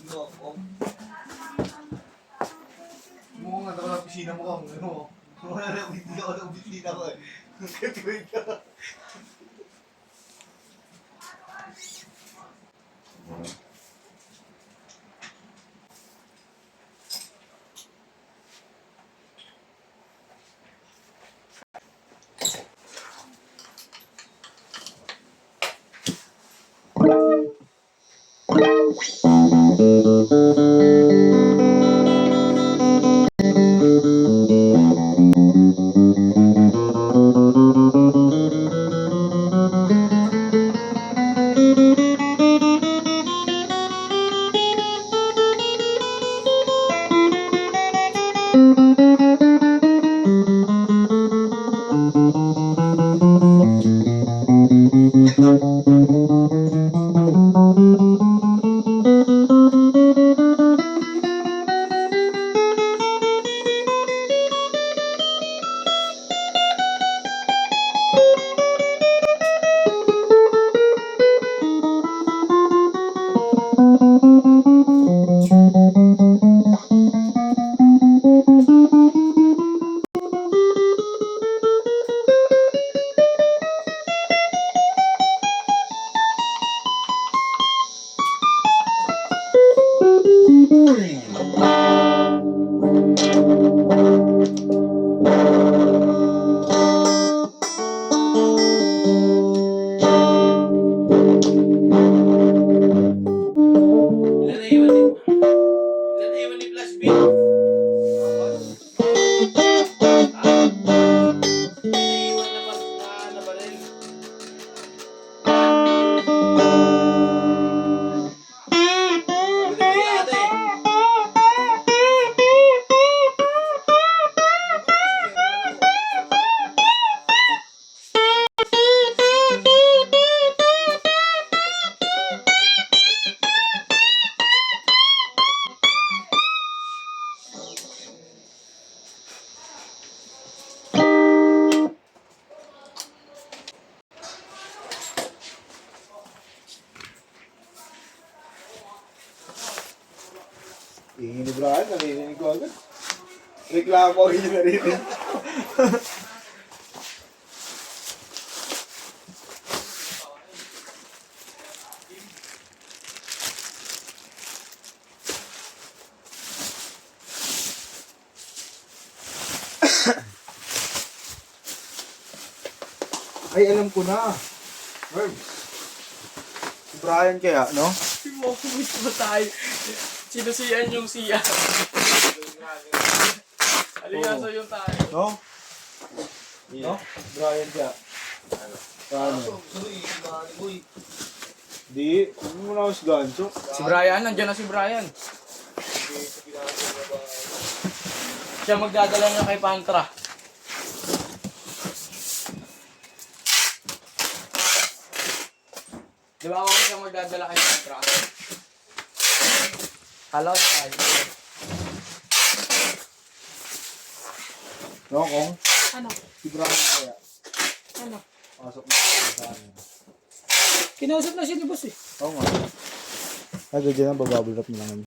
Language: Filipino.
Mukha nga ako ng pisina mo kang ano. Wala na ubitin ako ng ubitin ako eh. Katuwid ka. Ingin ni Brian, narinig ko agad. Reklamo ko yung narinig. Ay, alam ko na. Herbs. Si Brian kaya, no? Sumukubit mo tayo. Sinusiyan yung siya. Aligaso yung tayo. No? No? Brian kaya. Paano? Di, hindi mo na ako si Gancho. Si Brian, nandiyan na si Brian. Siya magdadala niya kay Pantra. Di ba ako siya magdadala kay Pantra? Hello, tayo. No, Kong? Ano? Si Brian kaya. Ano? Pasok na sa amin. Kinausap na siya ni boss eh. Oo nga. Ay, dyan na, bababulap na lang.